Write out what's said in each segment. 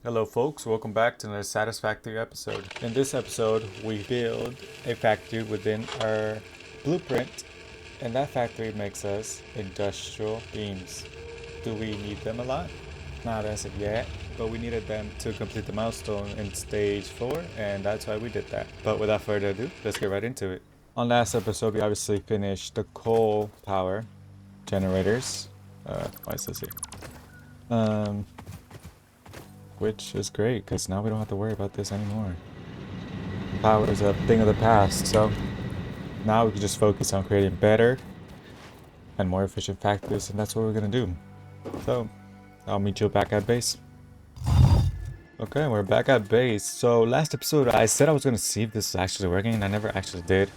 Hello folks, welcome back to another Satisfactory episode. In this episode, we build a factory within our blueprint, and that factory makes us industrial beams. Do we need them a lot? Not as of yet, but we needed them to complete the milestone in stage 4, and that's why we did that. But without further ado, let's get right into it. On last episode, we obviously finished the coal power generators. Why is this here? Which is great, because now we don't have to worry about this anymore. Power is a thing of the past, so now we can just focus on creating better and more efficient factories, and that's what we're gonna do. So, I'll meet you back at base. Okay, we're back at base. So, last episode, I said I was gonna see if this is actually working, and I never actually did.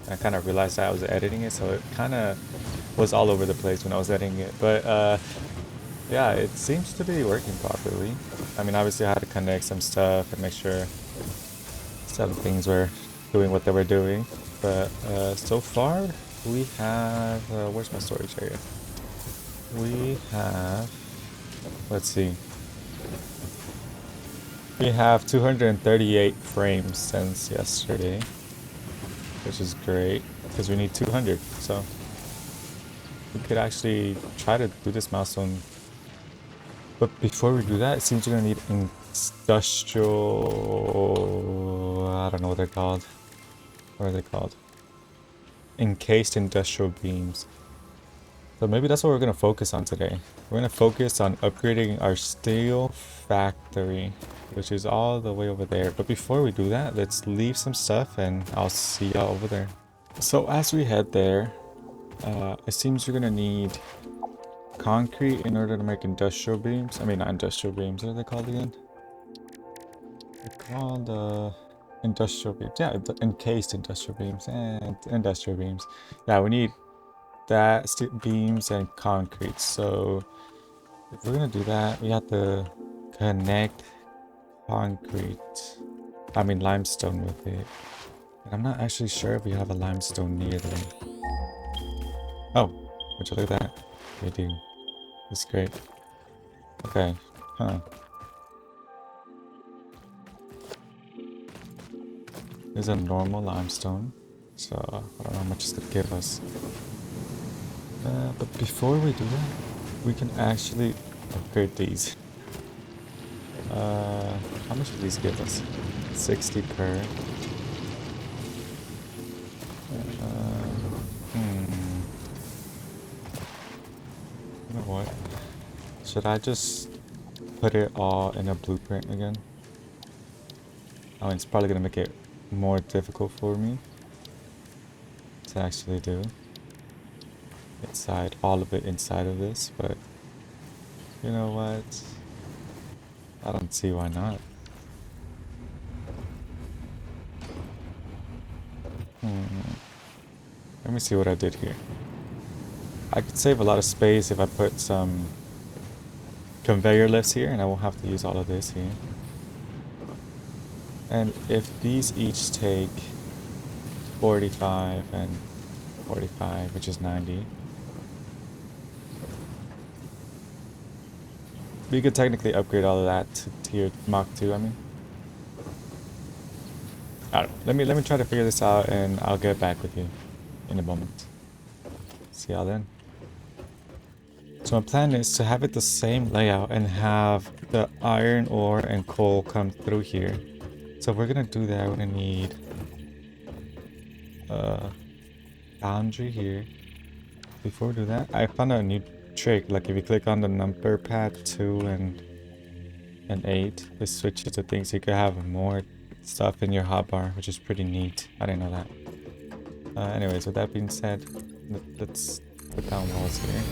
I kind of realized that I was editing it, so it kind of was all over the place when I was editing it. But, yeah, it seems to be working properly. I mean, obviously I had to connect some stuff and make sure some things were doing what they were doing. But so far, we have... where's my storage area? We have... Let's see. We have 238 frames since yesterday. Which is great, because we need 200. So we could actually try to do this milestone. But before we do that, it seems we're gonna need industrial... I don't know what they're called. What are they called? Encased Industrial Beams. So maybe that's what we're gonna focus on today. We're gonna focus on upgrading our steel factory, which is all the way over there. But before we do that, let's leave some stuff and I'll see y'all over there. So as we head there, it seems we're gonna need concrete in order to make industrial beams. I mean, not industrial beams. What are they called again? They're called industrial beams. Yeah, encased industrial beams and industrial beams. Yeah, we need that beams and concrete. So if we're gonna do that, we have to connect limestone with it. And I'm not actually sure if we have a limestone near them. Oh, would you look at that? We do. That's great. Okay. Huh. There's a normal limestone. So, I don't know how much it's going to give us. But before we do that, we can actually upgrade these. How much do these give us? 60 per. You know what? Should I just put it all in a blueprint again? I mean, it's probably gonna make it more difficult for me to actually do inside all of it inside of this, but you know what? I don't see why not. Let me see what I did here. I could save a lot of space if I put some conveyor lifts here, and I won't have to use all of this here. And if these each take 45 and 45, which is 90, we could technically upgrade all of that to tier Mach 2, I mean. I don't know. Let me try to figure this out, and I'll get back with you in a moment. See y'all then. So my plan is to have it the same layout and have the iron ore and coal come through here. So if we're gonna do that, we're gonna need a boundary here. Before we do that, I found out a new trick. Like if you click on the number pad 2 and 8, it switches to things. You could have more stuff in your hotbar, which is pretty neat. I didn't know that. Anyways, with that being said, let's put down walls here.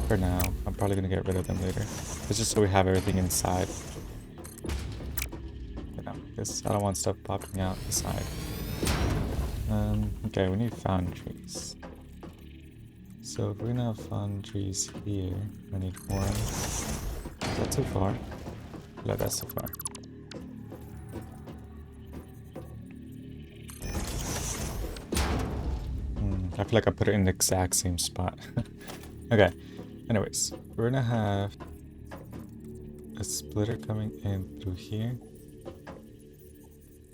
For now, I'm probably gonna get rid of them later. It's just so we have everything inside. You know, this, I don't want stuff popping out the side. Okay, we need foundries. So if we're gonna have foundries here, I need one. Is that too far? No, that's too far. I feel like I put it in the exact same spot. Okay. Anyways, we're gonna have a splitter coming in through here.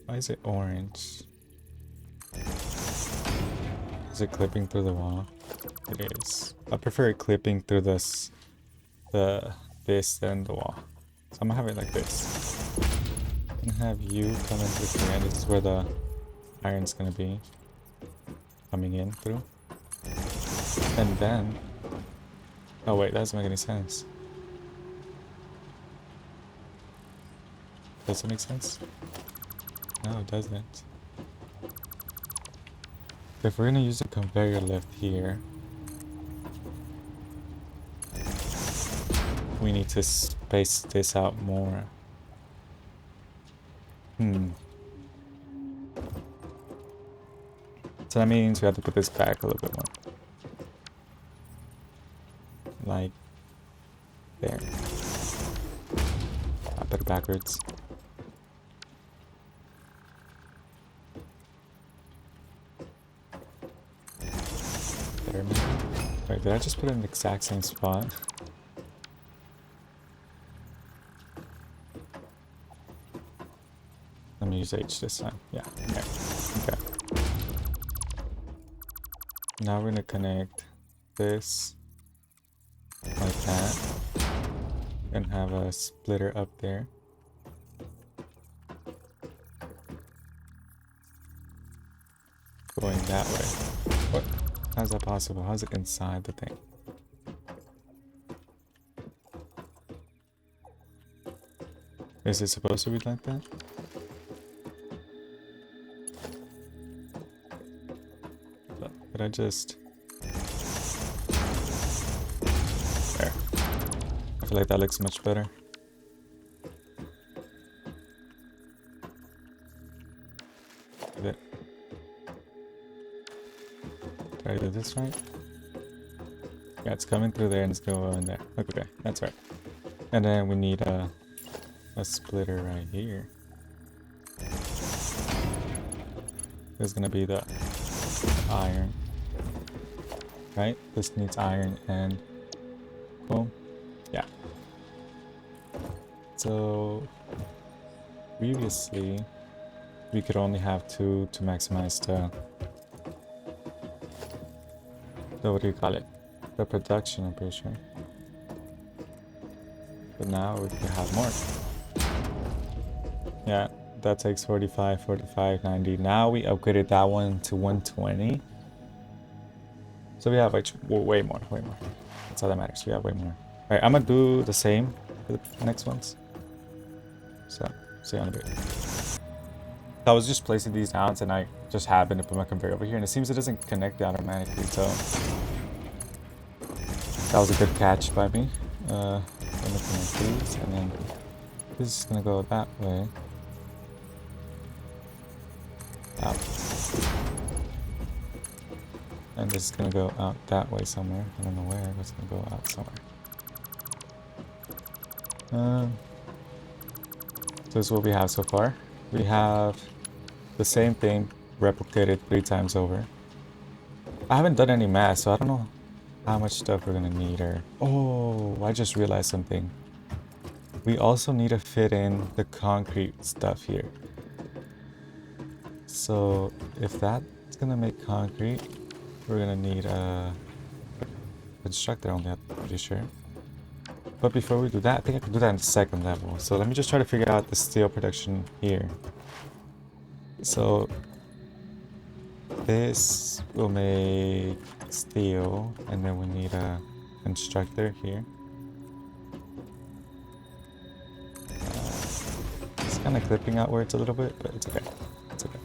Why is it orange? Is it clipping through the wall? It is. I prefer it clipping through this than the wall. So I'm gonna have it like this. I'm gonna have you come in through here, and this is where the iron's gonna be coming in through. And then, oh wait, that doesn't make any sense. Does it make sense? No, it doesn't. If we're gonna use a conveyor lift here, we need to space this out more. So that means we have to put this back a little bit more. Like there. I'll put it backwards. There, maybe. Wait, did I just put it in the exact same spot? Let me use H this time. Yeah, okay. Okay. Now we're gonna connect this like that and have a splitter up there. Going that way. What? How's that possible? How's it inside the thing? Is it supposed to be like that? Did I just... There. I feel like that looks much better. Did it? Did I do this right? Yeah, it's coming through there and it's going in there. Okay, that's right. And then we need a splitter right here. There's gonna be the iron. Right? This needs iron and boom. Yeah. So previously we could only have 2 to maximize the what do you call it? The production, I'm pretty sure. But now we can have more. Yeah, that takes 45, 45, 90. Now we upgraded that one to 120. So we have like way more. That's all that matters. We have way more. Alright, I'm gonna do the same for the next ones. So, see you on a bit. I was just placing these down and I just happened to put my conveyor over here and it seems it doesn't connect automatically, so that was a good catch by me. Let me connect these and then this is gonna go that way. Out. And this is gonna go out that way somewhere. I don't know where, but it's gonna go out somewhere. So this is what we have so far. We have the same thing replicated 3 times over. I haven't done any math, so I don't know how much stuff we're gonna need. Or oh, I just realized something. We also need to fit in the concrete stuff here. So if that's gonna make concrete, we're gonna need a constructor only, I'm pretty sure. But before we do that, I think I can do that in the second level. So let me just try to figure out the steel production here. So this will make steel, and then we need a constructor here. It's kind of clipping outwards a little bit, but it's okay. It's okay.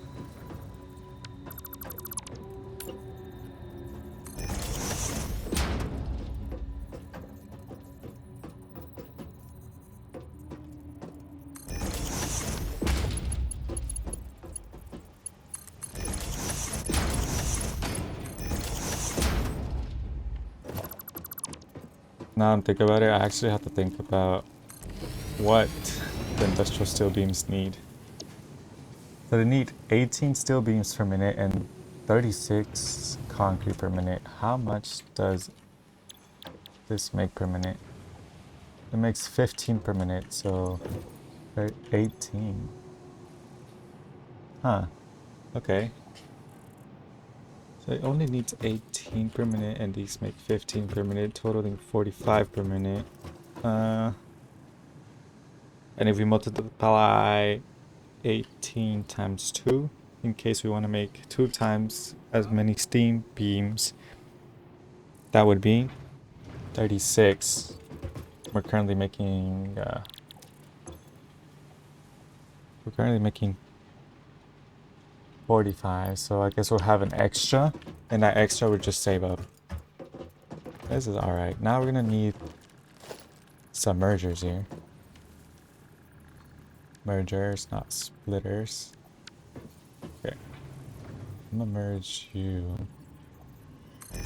Now I'm thinking about it, I actually have to think about what the industrial steel beams need. So they need 18 steel beams per minute and 36 concrete per minute. How much does this make per minute? It makes 15 per minute, so 18. Huh. Okay. So it only needs 18 per minute, and these make 15 per minute, totaling 45 per minute. And if we multiply 18 times 2, in case we want to make 2 times as many steam beams, that would be 36. We're currently making 45, so I guess we'll have an extra, and that extra would just save up. This is alright. Now we're gonna need some mergers here. Mergers, not splitters. Okay. I'm gonna merge you.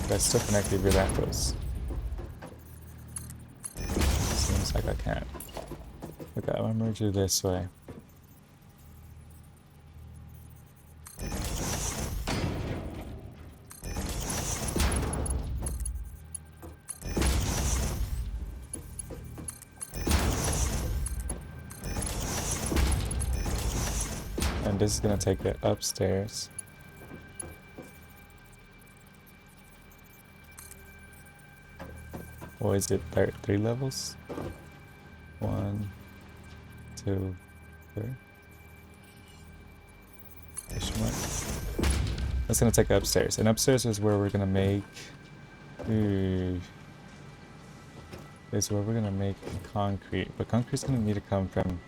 That's still connected via that goes. Seems like I can't. Okay, I'm gonna merge you this way. And this is gonna take it upstairs. Or is it 3 levels? 1, 2, 3. That's gonna take it upstairs. And upstairs is where we're gonna make... is where we're gonna make concrete. But concrete's gonna need to come from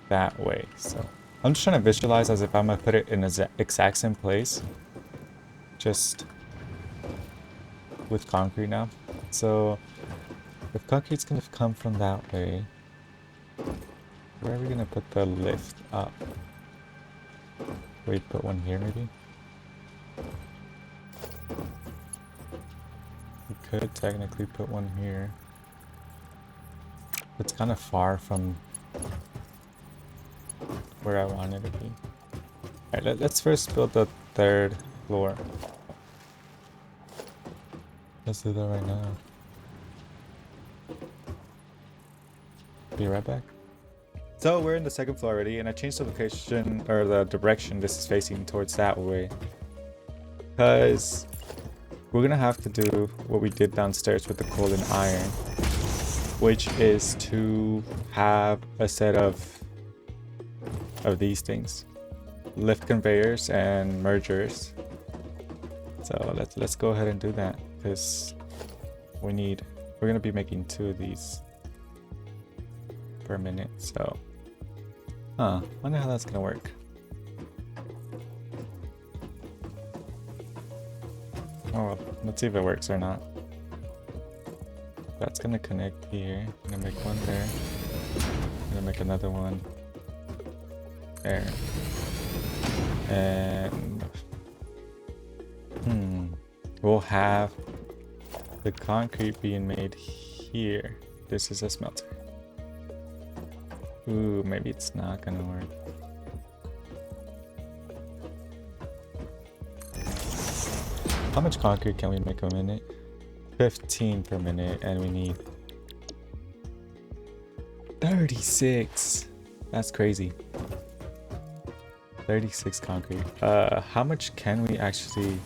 that way. So I'm just trying to visualize as if I'm gonna put it in the exact same place. Just with concrete now. So if concrete's gonna come from that way, where are we gonna put the lift up? Wait, put one here maybe? We could technically put one here. It's kind of far from where I want it to be. Alright, let's first build the 3rd floor. Let's do that right now. Be right back. So we're in the 2nd floor already, and I changed the location, or the direction this is facing towards that way. Because we're gonna have to do what we did downstairs with the coal and iron, which is to have a set of these things. Lift conveyors and mergers. So let's go ahead and do that, because we're gonna be making 2 of these per minute. So wonder how that's gonna work. Oh, let's see if it works or not. That's gonna connect here. I'm gonna make one there. I'm gonna make another one there. And we'll have the concrete being made here. This is a smelter. Ooh, maybe it's not gonna work. How much concrete can we make a minute? 15 per minute, and we need 36. That's crazy. 36 concrete. How much can we actually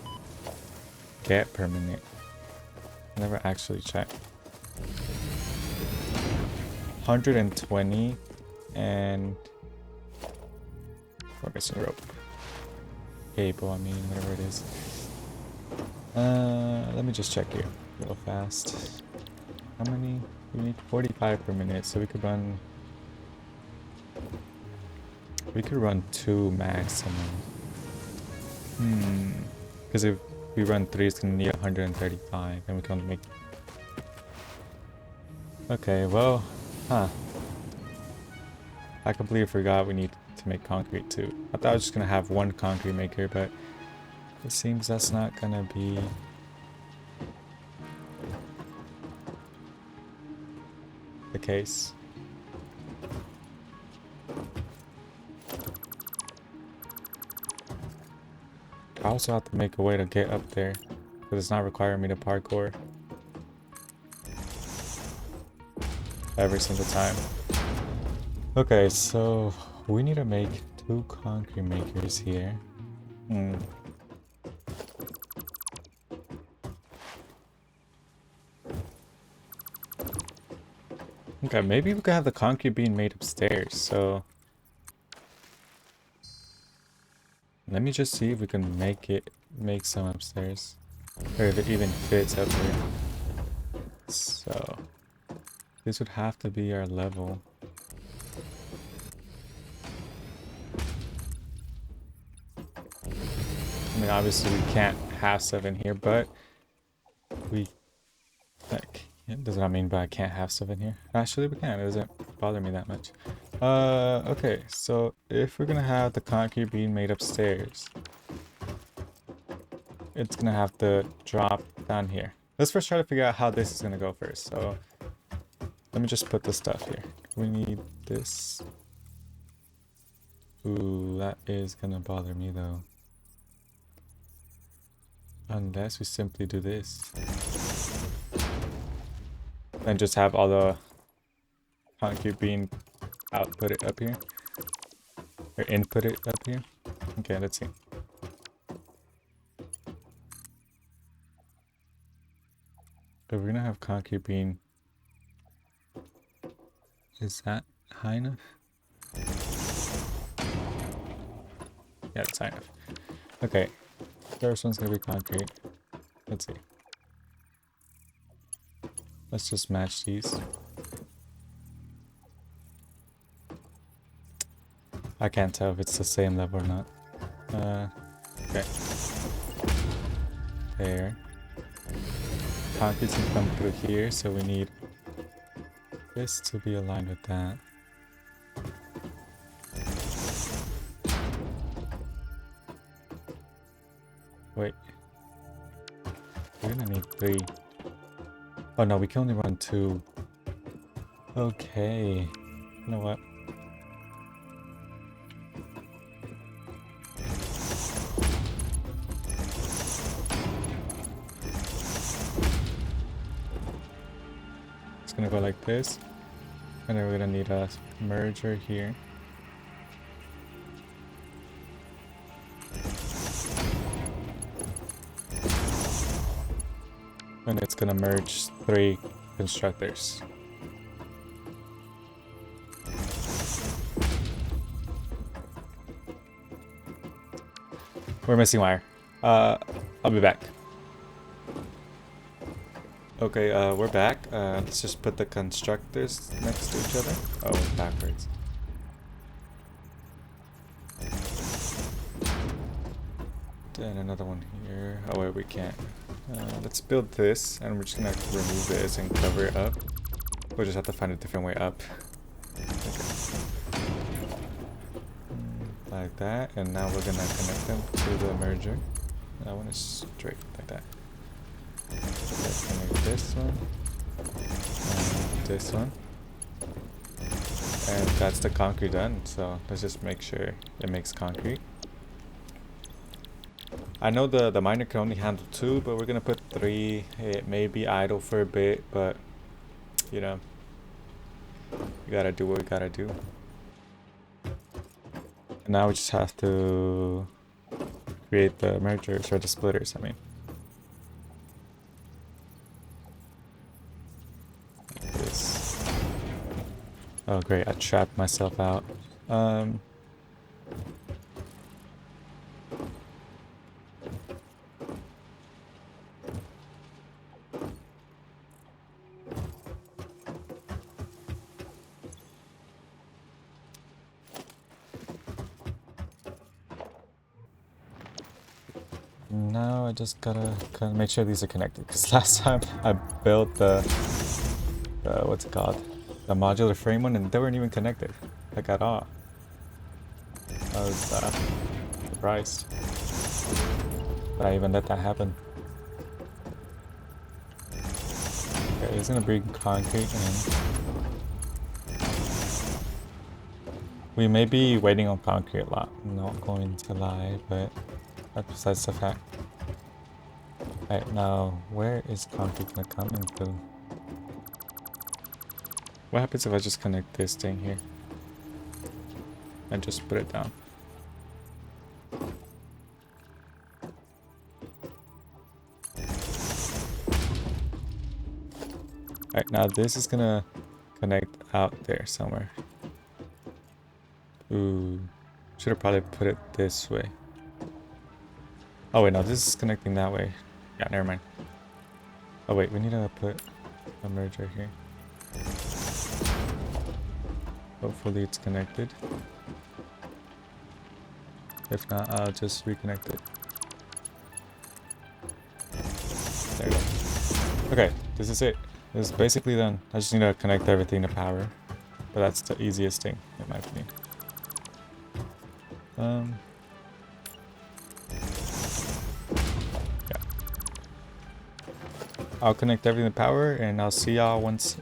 get per minute? Never actually checked. 120, and we're missing rope. Cable, I mean, whatever it is. Let me just check here real fast. How many? We need 45 per minute, so we could run 2 maximum. Because if we run 3, it's gonna need 135, and we can only make... Okay, well, I completely forgot we need to make concrete too. I thought I was just gonna have 1 concrete maker, but it seems that's not gonna be the case. I also have to make a way to get up there, because it's not requiring me to parkour. every single time. Okay, so we need to make 2 concrete makers here. Okay, maybe we could have the concrete being made upstairs, so let me just see if we can make some upstairs. Or if it even fits up here. So this would have to be our level. I mean, obviously we can't have stuff in here, but we like, that's what I mean by I can't have stuff in here. Actually, we can. It doesn't bother me that much. Okay, so if we're gonna have the concrete being made upstairs, it's gonna have to drop down here. Let's first try to figure out how this is gonna go first. So let me just put the stuff here. We need this. Ooh, that is gonna bother me though. Unless we simply do this. And just have all the concrete being output it up here. Or input it up here. Okay, let's see. But we're gonna have concrete being... Is that high enough? Yeah, it's high enough. Okay. First one's gonna be concrete. Let's see. Let's just match these. I can't tell if it's the same level or not. Okay. There. Concrete's gonna come through here, so we need this to be aligned with that. Wait. We're gonna need 3. Oh no, we can only run 2. Okay. You know what? It's gonna go like this. And then we're gonna need a merger here. And it's gonna merge 3 constructors. We're missing wire. I'll be back. Okay, we're back. Let's just put the constructors next to each other. Oh, backwards. Then another one here. Oh wait, we can't. Let's build this, and we're just gonna remove this and cover it up. We'll just have to find a different way up. Okay. Like that, and now we're gonna connect them to the merger. That one is straight like that. Let's connect this one and this one, and that's the concrete done. So let's just make sure it makes concrete. I know the miner can only handle 2, but we're gonna put 3. It may be idle for a bit, but you know, we gotta do what we gotta do. And now we just have to create the mergers, or the splitters, I mean. Like this. Oh great, I trapped myself out. Now I just gotta kind of make sure these are connected, because last time I built the what's it called? The modular frame one, and they weren't even connected, like at all. I was surprised that I even let that happen. Okay, it's gonna bring concrete in. We may be waiting on concrete a lot, I'm not going to lie, but that's besides the fact. Alright, now where is concrete gonna come into? What happens if I just connect this thing here? And just put it down. Alright, now this is gonna connect out there somewhere. Ooh. Should have probably put it this way. Oh wait, no, this is connecting that way. Yeah, never mind. Oh wait, we need to put a merge right here. Hopefully it's connected. If not, I'll just reconnect it. There we go. Okay, this is it. This is basically done. I just need to connect everything to power. But that's the easiest thing, in my opinion. Yeah. I'll connect everything to power, and I'll see y'all once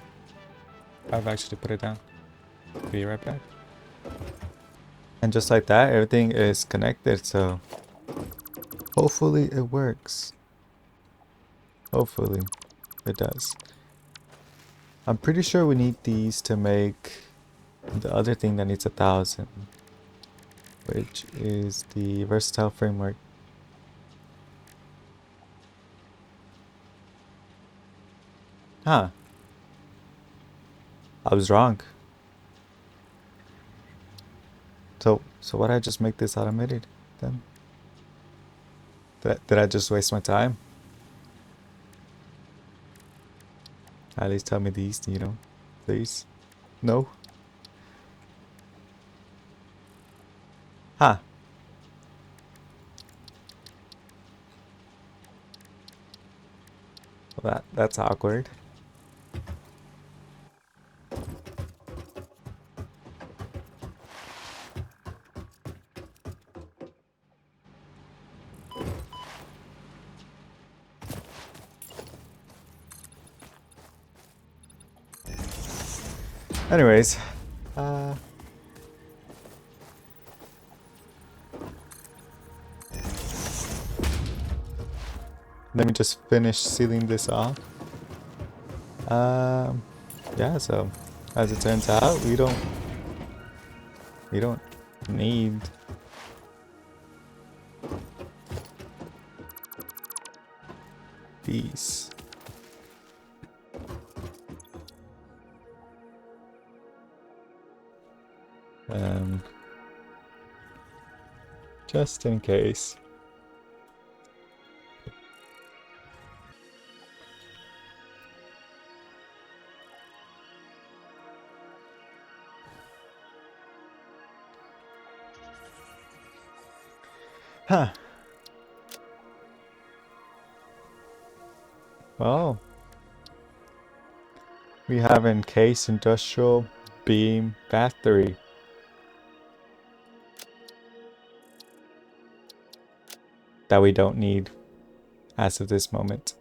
I've actually put it down. Be right back. And just like that, everything is connected, so hopefully it works. Hopefully it does. I'm pretty sure we need these to make the other thing that needs 1,000, which is the versatile framework. Huh. I was wrong. So why did I just make this automated then? Did I just waste my time? At least tell me these, you know, please. No? Huh. Well, that's awkward. Anyways, let me just finish sealing this off. Yeah, so as it turns out, we don't need these. Just in case. Huh. Well, we have Encased Industrial Beam Factory. That we don't need as of this moment.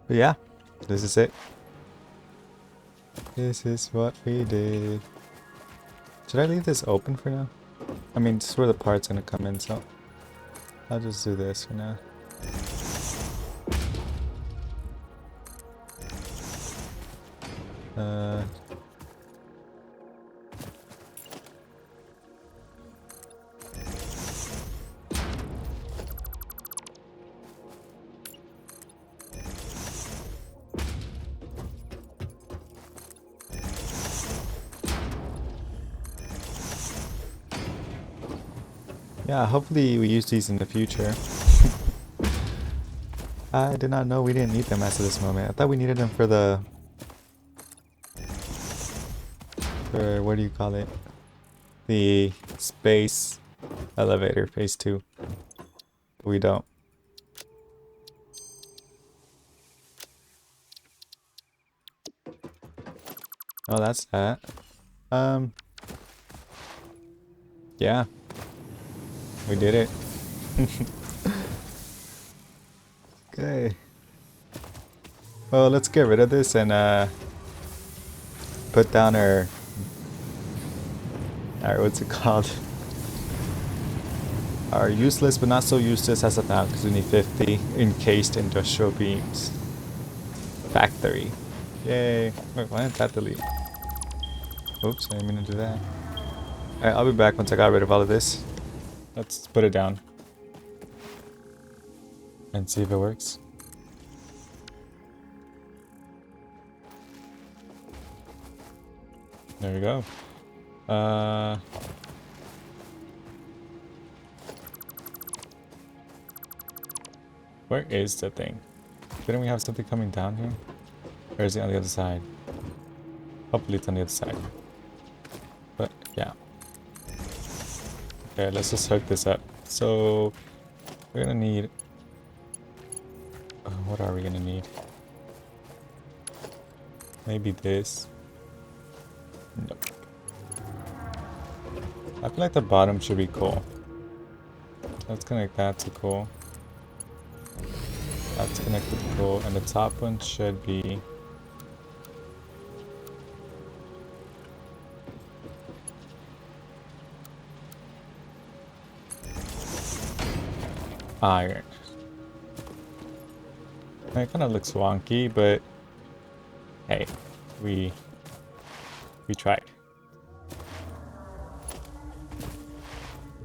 But yeah, this is it. This is what we did. Should I leave this open for now? I mean, this is where the part's gonna come in, so I'll just do this for now. Yeah, hopefully we use these in the future. I did not know we didn't need them as of this moment. I thought we needed them for the... what do you call it? The space elevator phase 2. But we don't. Oh, that's that. Yeah. We did it. Okay. Well, let's get rid of this and put down our what's it called? Our useless but not so useless as of now, because we need 50 encased industrial beams. Factory. Yay. Wait, why did that delete? Oops, I didn't mean to do that. Alright, I'll be back once I got rid of all of this. Let's put it down. And see if it works. There we go. Where is the thing? Didn't we have something coming down here? Or is it on the other side? Hopefully it's on the other side. But yeah. Okay, let's just hook this up. So we're gonna need... what are we gonna need? Maybe this. Nope. I feel like the bottom should be cool. Let's connect that to cool. That's connected to cool, and the top one should be iron. It kind of looks wonky, but hey, we tried.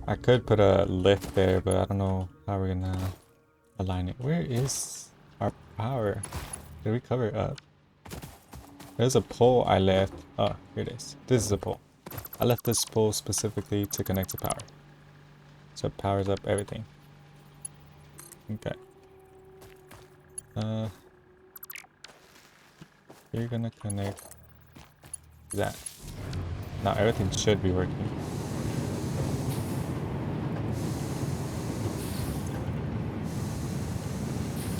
I could put a lift there, but I don't know how we're gonna align it. Where is our power? Did we cover it up? There's a pole I left. Oh, here it is. This is a pole. I left this pole specifically to connect to power. So it powers up everything. Okay. You're gonna connect that. Now everything should be working.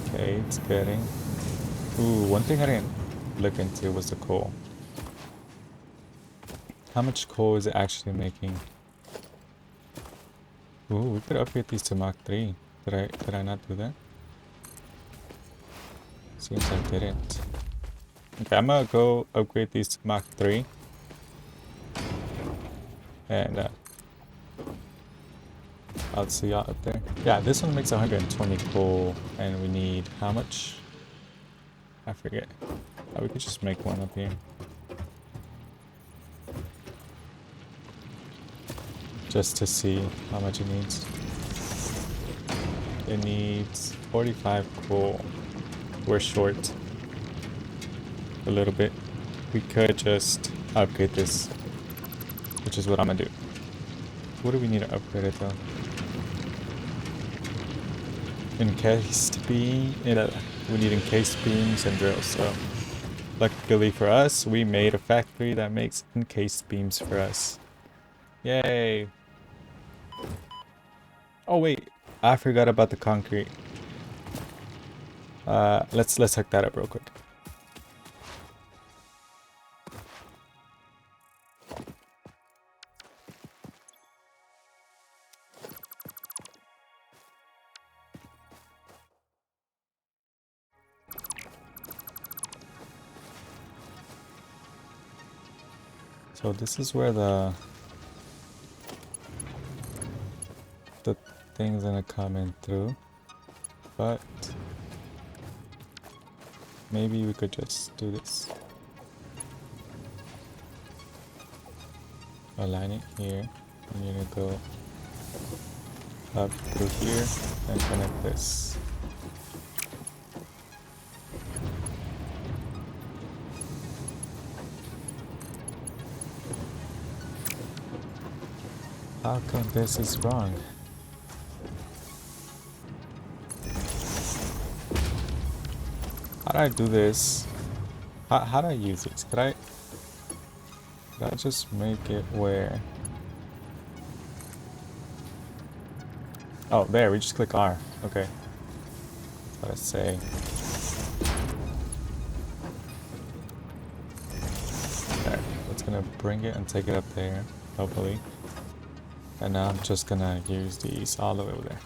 Okay, it's getting... Ooh, one thing I didn't look into was the coal. How much coal is it actually making? Ooh, we could upgrade these to Mach 3. Did I not do that? Seems I didn't. Okay, I'm gonna go upgrade these to Mach 3. And I'll see y'all up there. Yeah, this one makes 120 coal, and we need how much? I forget. Oh, we could just make one up here. Just to see how much it needs. It needs 45 coal. We're short a little bit. We could just upgrade this, which is what I'm gonna do. What do we need to upgrade it though? Encased beam. We need encased beams and drills. So luckily for us, we made a factory that makes encased beams for us. Yay! Oh wait, I forgot about the concrete. Let's hook that up real quick. So this is where the thing's gonna come in through, but maybe we could just do this. Align it here, and you're gonna go up through here and connect this. How come this is wrong? How do I do this? How do I use this? Could I just make it where... Oh, there, we just click R. Okay. That's what I say. Alright, that's gonna bring it and take it up there, hopefully. And now I'm just gonna use these all the way over there.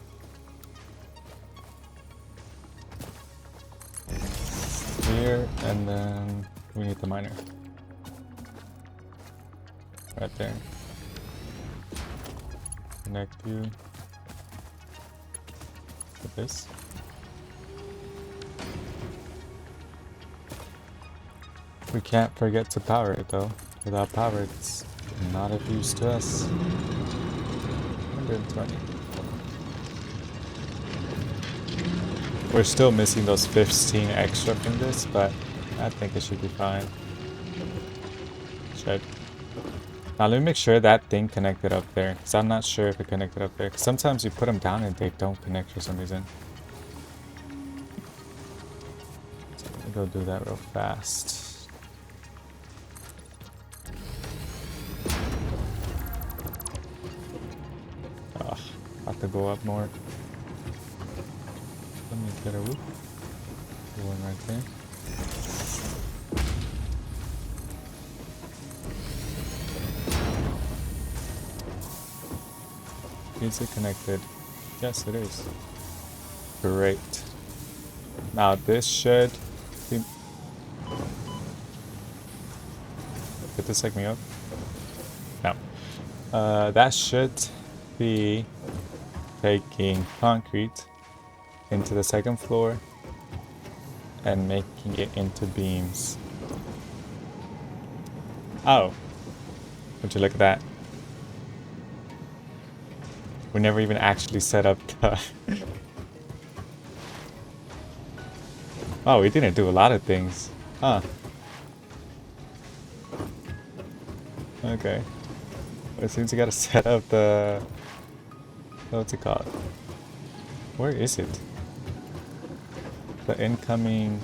Here, and then we need the miner. Right there. Connect you with this. We can't forget to power it though. Without power, it's not of use to us. 120. We're still missing those 15 extra from this, but I think it should be fine. Should. Now let me make sure that thing connected up there, because I'm not sure if it connected up there. 'Cause sometimes you put them down and they don't connect for some reason. So let me go do that real fast. Ugh, have to go up more. Let me get a whoop. One right there. Is it connected? Yes, it is. Great. Now this should be... Did this take me up? No. That should be taking concrete into the second floor and making it into beams. Oh. Would you look at that? We never even actually set up the... Oh, we didn't do a lot of things. Huh. Okay. It seems you gotta set up the... What's it called? Where is it? The incoming...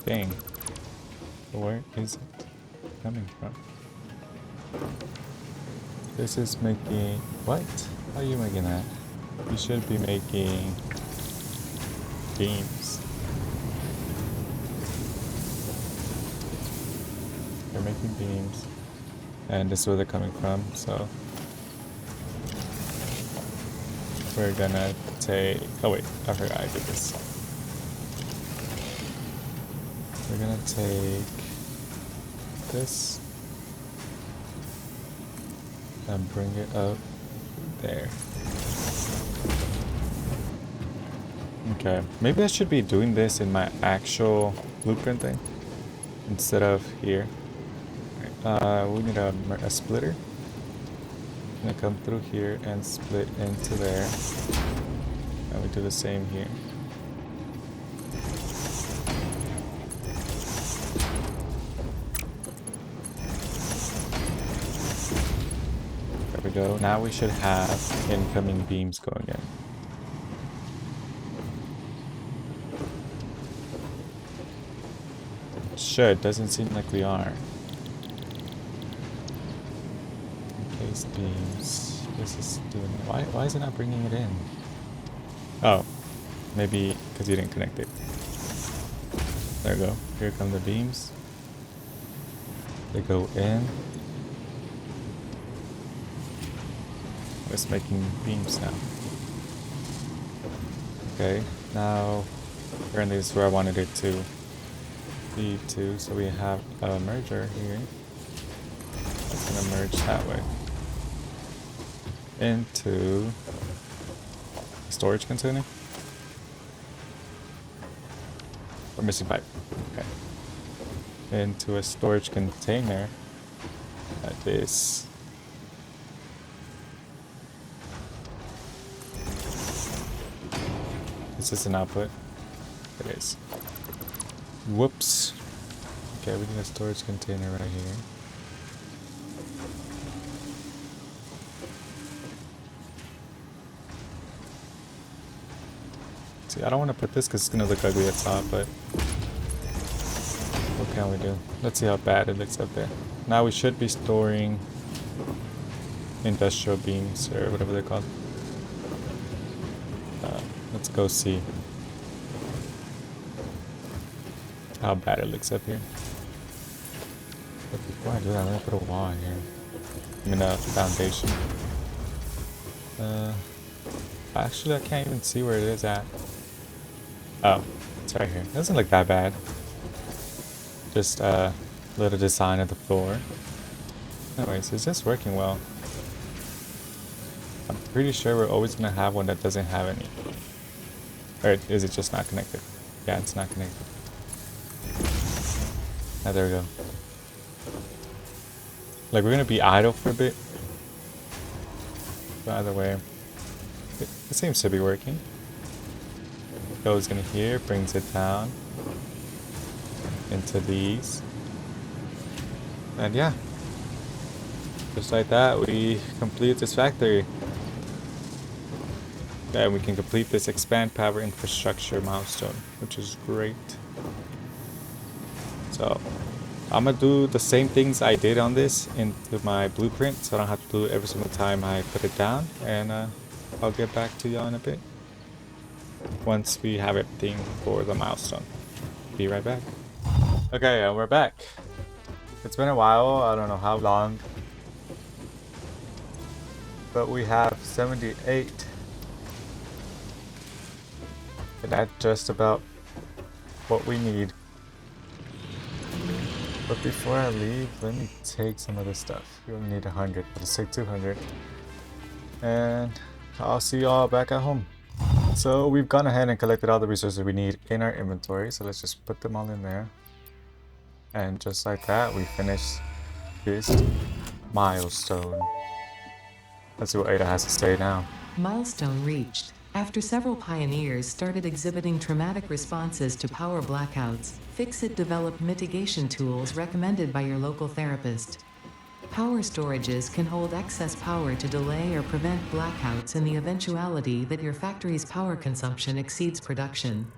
Dang. Where is it coming from? This is making... What? How are you making that? You should be making... beams. They're making beams. And this is where they're coming from, so... We're gonna take... Oh wait, I forgot I did this. We're gonna take... this and bring it up there. Okay, maybe I should be doing this in my actual blueprint thing instead of here. We need a splitter. I'm gonna come through here and split into there, and we do the same here. Go. Now we should have incoming beams going in. Should, doesn't seem like we are. Encased beams. This is doing it. Why is it not bringing it in? Oh, maybe because you didn't connect it. There we go. Here come the beams. They go in. It's making beams now. Okay, now apparently this is where I wanted it to be to, so we have a merger here. That's gonna merge that way into a storage container. We're missing pipe. Okay. Into a storage container like this. Is this an output? It is. Whoops. Okay, we need a storage container right here. See, I don't want to put this because it's going to look ugly at top, but what can we do? Let's see how bad it looks up there. Now we should be storing industrial beams or whatever they're called. Let's go see how bad it looks up here. But before I do that, I'm gonna put a wall here. I mean a foundation. Actually I can't even see where it is at. Oh, it's right here. It doesn't look that bad. Just a little design of the floor. Anyways, it's just working well. I'm pretty sure we're always gonna have one that doesn't have any. Or is it just not connected? Yeah, it's not connected. Ah, there we go. Like, we're gonna be idle for a bit. By the way, it seems to be working. Goes in here, brings it down into these. And yeah, just like that, we complete this factory. And we can complete this expand power infrastructure milestone, which is great. So I'm gonna do the same things I did on this into my blueprint, so I don't have to do it every single time I put it down. And I'll get back to y'all in a bit once we have everything for the milestone. Be right back. Okay, and we're back. It's been a while, I don't know how long, but we have 78. And that's just about what we need. But before I leave, let me take some of this stuff. We only need 100, but let's take 200. And I'll see y'all back at home. So we've gone ahead and collected all the resources we need in our inventory. So let's just put them all in there. And just like that, we finished this milestone. Let's see what Ada has to say now. Milestone reached. After several pioneers started exhibiting traumatic responses to power blackouts, Fixit developed mitigation tools recommended by your local therapist. Power storages can hold excess power to delay or prevent blackouts in the eventuality that your factory's power consumption exceeds production.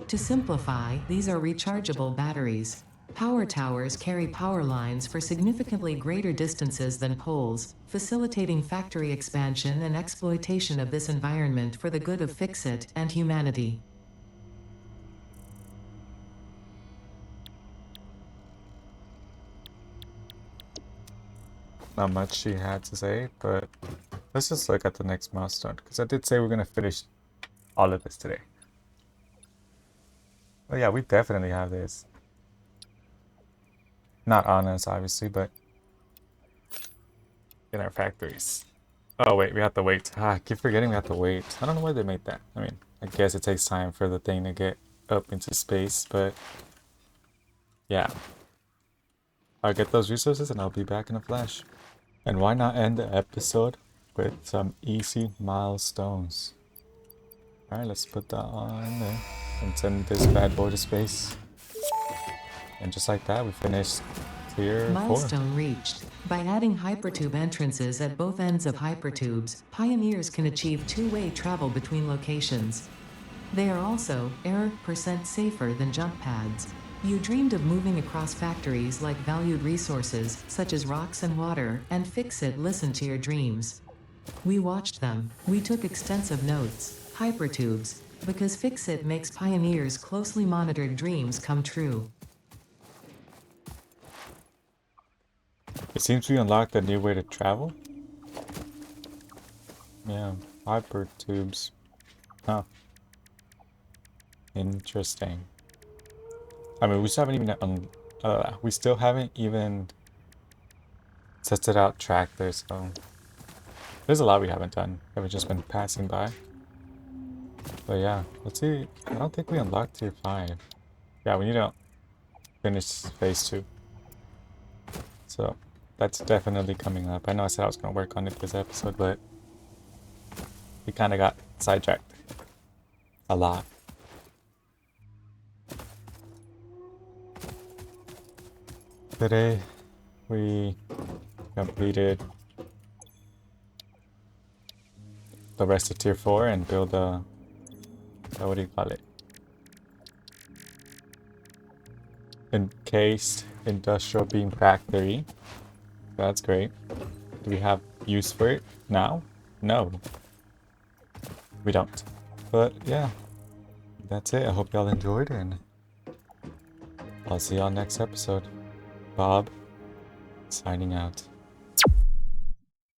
To simplify, these are rechargeable batteries. Power towers carry power lines for significantly greater distances than poles, facilitating factory expansion and exploitation of this environment for the good of Fixit and humanity. Not much she had to say, but let's just look at the next milestone, because I did say we're going to finish all of this today. Oh yeah, we definitely have this. Not on us, obviously, but in our factories. Oh wait, we have to wait. I keep forgetting we have to wait. I don't know why they made that. I mean, I guess it takes time for the thing to get up into space, but yeah. I'll get those resources and I'll be back in a flash. And why not end the episode with some easy milestones? Alright, let's put that on there and send this bad boy to space. And just like that, we finished tier 4. Milestone reached. By adding hypertube entrances at both ends of hypertubes, pioneers can achieve two-way travel between locations. They are also error% safer than jump pads. You dreamed of moving across factories like valued resources, such as rocks and water, and Fixit listened to your dreams. We watched them. We took extensive notes. Hypertubes. Because Fixit makes pioneers' closely monitored dreams come true. It seems we unlocked a new way to travel. Yeah, hyper tubes. Huh. Interesting. I mean, we still haven't even we still haven't even tested out tractors, so there's a lot we haven't done. We've just been passing by. But yeah, let's see. I don't think we unlocked tier 5. Yeah, we need to finish phase 2. So that's definitely coming up. I know I said I was going to work on it this episode, but we kind of got sidetracked a lot. Today we completed the rest of tier 4 and build a, what do you call it? Encased Industrial Beam Factory. That's great. Do we have use for it now? No. We don't. But yeah, that's it. I hope y'all enjoyed and I'll see y'all next episode. Bob, signing out.